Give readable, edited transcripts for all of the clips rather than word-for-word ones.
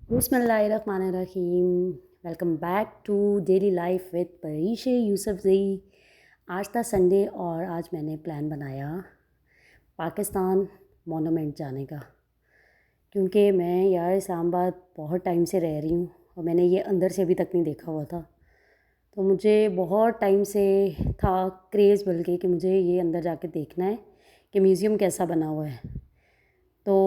बिस्मिल्लाहिर्रहमानिर्रहीम। Welcome back to daily life with Pareeshay Yousafzai. आज था संडे और आज मैंने प्लान बनाया पाकिस्तान मोनूमेंट जाने का, क्योंकि मैं यार इस्लामाबाद बहुत टाइम से रह रही हूँ और मैंने ये अंदर से अभी तक नहीं देखा हुआ था। तो मुझे बहुत टाइम से था क्रेज़, बल्कि कि मुझे ये अंदर जाके देखना है कि म्यूज़ियम कैसा बना हुआ है। तो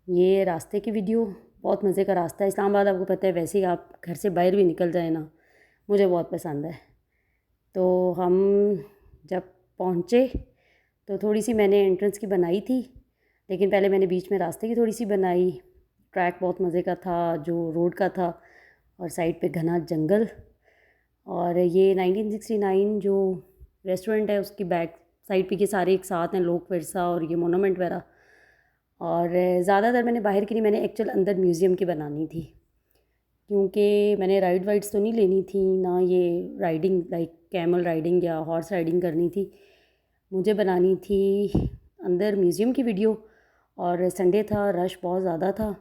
ये रास्ते की वीडियो, बहुत मज़े का रास्ता है इस्लामाबाद, आपको पता है। वैसे ही आप घर से बाहर भी निकल जाए ना, मुझे बहुत पसंद है। तो हम जब पहुँचे तो थोड़ी सी मैंने एंट्रेंस की बनाई थी, लेकिन पहले मैंने बीच में रास्ते की थोड़ी सी बनाई। ट्रैक बहुत मज़े का था जो रोड का था, और साइड पे घना जंगल। और ये 1969 जो रेस्टोरेंट है उसकी बैक साइड पे ये सारे एक साथ हैं, लोक विरसा और ये मोनूमेंट वगैरह। और ज़्यादातर मैंने बाहर की नहीं, मैंने एक्चुअल अंदर म्यूज़ियम की बनानी थी, क्योंकि मैंने राइड वाइड्स तो नहीं लेनी थी ना, ये राइडिंग लाइक कैमल राइडिंग या हॉर्स राइडिंग करनी थी। मुझे बनानी थी अंदर म्यूज़ियम की वीडियो। और संडे था, रश बहुत ज़्यादा था,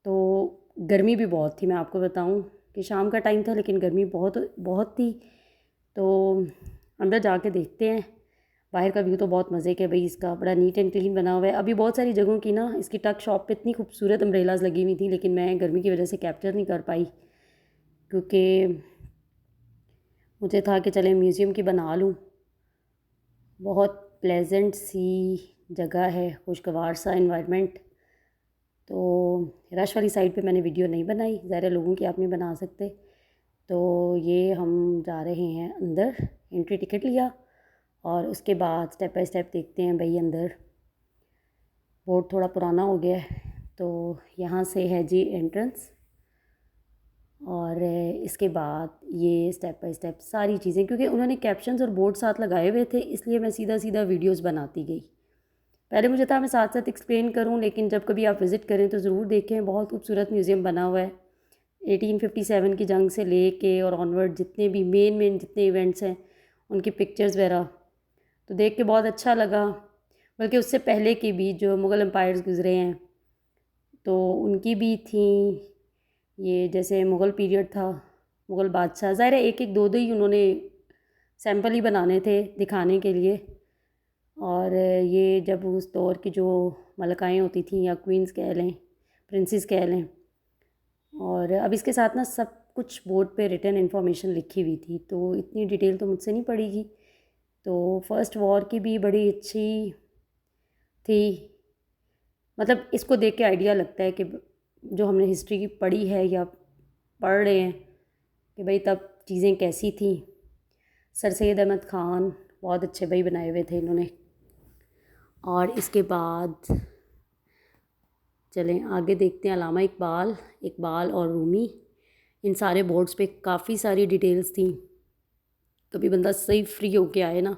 तो गर्मी भी बहुत थी। मैं आपको बताऊं कि शाम का टाइम था लेकिन गर्मी बहुत बहुत थी। तो अंदर जाके देखते हैं। बाहर का व्यू तो बहुत मज़े के, भाई इसका बड़ा नीट एंड क्लीन बना हुआ है। अभी बहुत सारी जगहों की ना इसकी टक शॉप पे इतनी खूबसूरत अम्ब्रेलाज लगी हुई थी, लेकिन मैं गर्मी की वजह से कैप्चर नहीं कर पाई, क्योंकि मुझे था कि चले म्यूज़ियम की बना लूँ। बहुत प्लेजेंट सी जगह है, खुशगवार सा इन्वायरमेंट। तो रश वाली साइड पे मैंने वीडियो नहीं बनाई, ज़्यादा लोगों की आप नहीं बना सकते। तो ये हम जा रहे हैं अंदर, एंट्री टिकट लिया और उसके बाद स्टेप बाय स्टेप देखते हैं। भाई अंदर बोर्ड थोड़ा पुराना हो गया है, तो यहाँ से है जी एंट्रेंस। और इसके बाद ये स्टेप बाय स्टेप सारी चीज़ें, क्योंकि उन्होंने कैप्शंस और बोर्ड साथ लगाए हुए थे, इसलिए मैं सीधा सीधा वीडियोस बनाती गई। पहले मुझे था मैं साथ साथ एक्सप्लेन करूं, लेकिन जब कभी आप विज़िट करें तो ज़रूर देखें। बहुत खूबसूरत म्यूज़ियम बना हुआ है। 1857 की जंग से ले के और ऑनवर्ड जितने भी मेन जितने इवेंट्स हैं उनकी पिक्चर्स वगैरह, तो देख के बहुत अच्छा लगा। बल्कि उससे पहले की भी जो मुग़ल एम्पायर्स गुज़रे हैं तो उनकी भी थी। ये जैसे मुग़ल पीरियड था, मुग़ल बादशाह, ज़ाहिर है एक एक दो दो ही उन्होंने सैंपल ही बनाने थे दिखाने के लिए। और ये जब उस दौर की जो मलकाएँ होती थीं या क्वींस कह लें, प्रिंसेस कह लें। और अब इसके साथ ना सब कुछ बोर्ड पे रिटन इन्फॉर्मेशन लिखी हुई थी, तो इतनी डिटेल तो मुझसे नहीं पड़ेगी। तो फर्स्ट वॉर की भी बड़ी अच्छी थी। मतलब इसको देख के आइडिया लगता है कि जो हमने हिस्ट्री की पढ़ी है या पढ़ रहे हैं कि भाई तब चीज़ें कैसी थी। सर सैयद अहमद ख़ान बहुत अच्छे भाई बनाए हुए थे इन्होंने। और इसके बाद चलें आगे देखते हैं। अलामा इकबाल, इकबाल और रूमी, इन सारे बोर्ड्स पे काफ़ी सारी डिटेल्स थी। कभी बंदा सही फ्री होके आए ना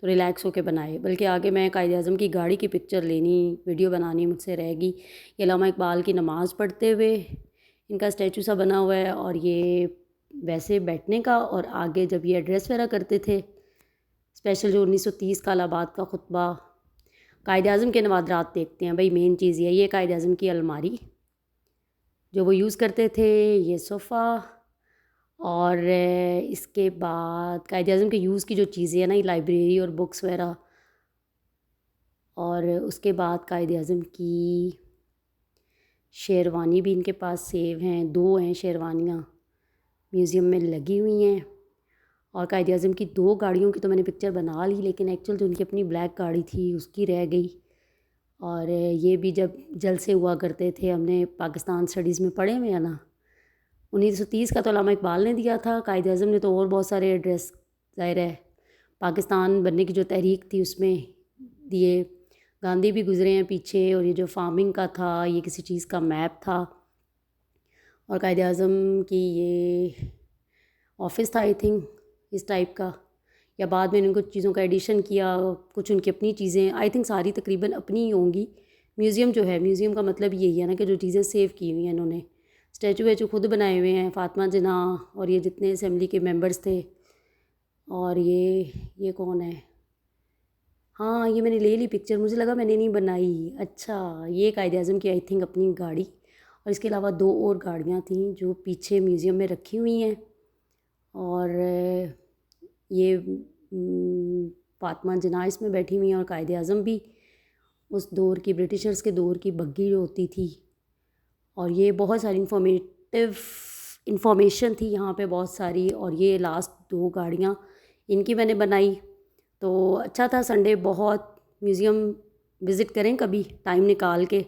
तो रिलैक्स होके बनाए। बल्कि आगे मैं कायद अज़म की गाड़ी की पिक्चर लेनी, वीडियो बनानी मुझसे रहेगी। ये अलामा इकबाल की नमाज़ पढ़ते हुए इनका स्टैचू सा बना हुआ है, और ये वैसे बैठने का। और आगे जब ये एड्रेस वगैरह करते थे, स्पेशल जो 1930 का इलाहाबाद का खुतबा, कायद अज़म के नवादरात देखते हैं। भाई मेन चीज़ ये कायद अज़म की अलमारी जो वो यूज़ करते थे, ये सोफ़ा। और इसके बाद कायद अज़म के यूज़ की जो चीज़ें हैं ना, ये लाइब्रेरी और बुक्स वगैरह। और उसके बाद कायद अज़म की शेरवानी भी इनके पास सेव हैं, दो हैं शेरवानियाँ म्यूज़ियम में लगी हुई हैं। और कायद अज़म की दो गाड़ियों की तो मैंने पिक्चर बना ली, लेकिन एक्चुअल जो उनकी अपनी ब्लैक गाड़ी थी उसकी रह गई। और ये भी जब जलसे हुआ करते थे, हमने पाकिस्तान स्टडीज़ में पढ़े हुए हैं ना। 1930 का तो अल्लामा इकबाल ने दिया था, कायद अज़म ने तो और बहुत सारे एड्रेस, ज़ाहिर है पाकिस्तान बनने की जो तहरीक थी उसमें दिए। गांधी भी गुजरे हैं पीछे। और ये जो फार्मिंग का था, ये किसी चीज़ का मैप था। और कायद अज़म की ये ऑफिस था आई थिंक, इस टाइप का। या बाद में इन्होंने कुछ चीज़ों का एडिशन किया, कुछ उनकी अपनी चीज़ें, आई थिंक सारी तकरीबन अपनी ही होंगी। म्यूज़ियम जो है, म्यूज़ियम का मतलब यही है ना कि जो चीज़ें सेव की हुई हैं इन्होंने। स्टैचू वैचू खुद बनाए हुए हैं, फ़ातिमा जिन्ना और ये जितने असम्बली के मेंबर्स थे। और ये कौन है, हाँ, ये मैंने ले ली पिक्चर, मुझे लगा मैंने नहीं बनाई। अच्छा, ये कायद-ए-आज़म की आई थिंक अपनी गाड़ी, और इसके अलावा 2 और गाड़ियाँ थीं जो पीछे म्यूज़ियम में रखी हुई हैं। और ये फ़ातिमा जिन्ना इसमें बैठी हुई हैं, और कायद-ए-आज़म भी उस दौर की, ब्रिटिशर्स के दौर की बग्गी जो होती थी। और ये बहुत सारी इंफॉर्मेशन थी यहाँ पे बहुत सारी। और ये लास्ट 2 गाड़ियाँ इनकी मैंने बनाई। तो अच्छा था, संडे बहुत, म्यूज़ियम विज़िट करें कभी टाइम निकाल के।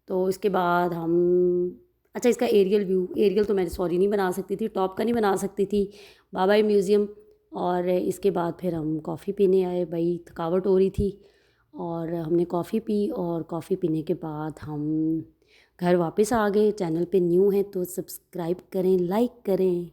तो इसके बाद हम, अच्छा इसका एरियल व्यू, एरियल तो मैं सॉरी नहीं बना सकती थी, टॉप का नहीं बना सकती थी, बाबा म्यूज़ियम। और इसके बाद फिर हम कॉफ़ी पीने आए, भाई थकावट हो रही थी, और हमने कॉफ़ी पी, और कॉफ़ी पीने के बाद हम घर वापस आ गए। चैनल पे न्यू हैं तो सब्सक्राइब करें, लाइक करें।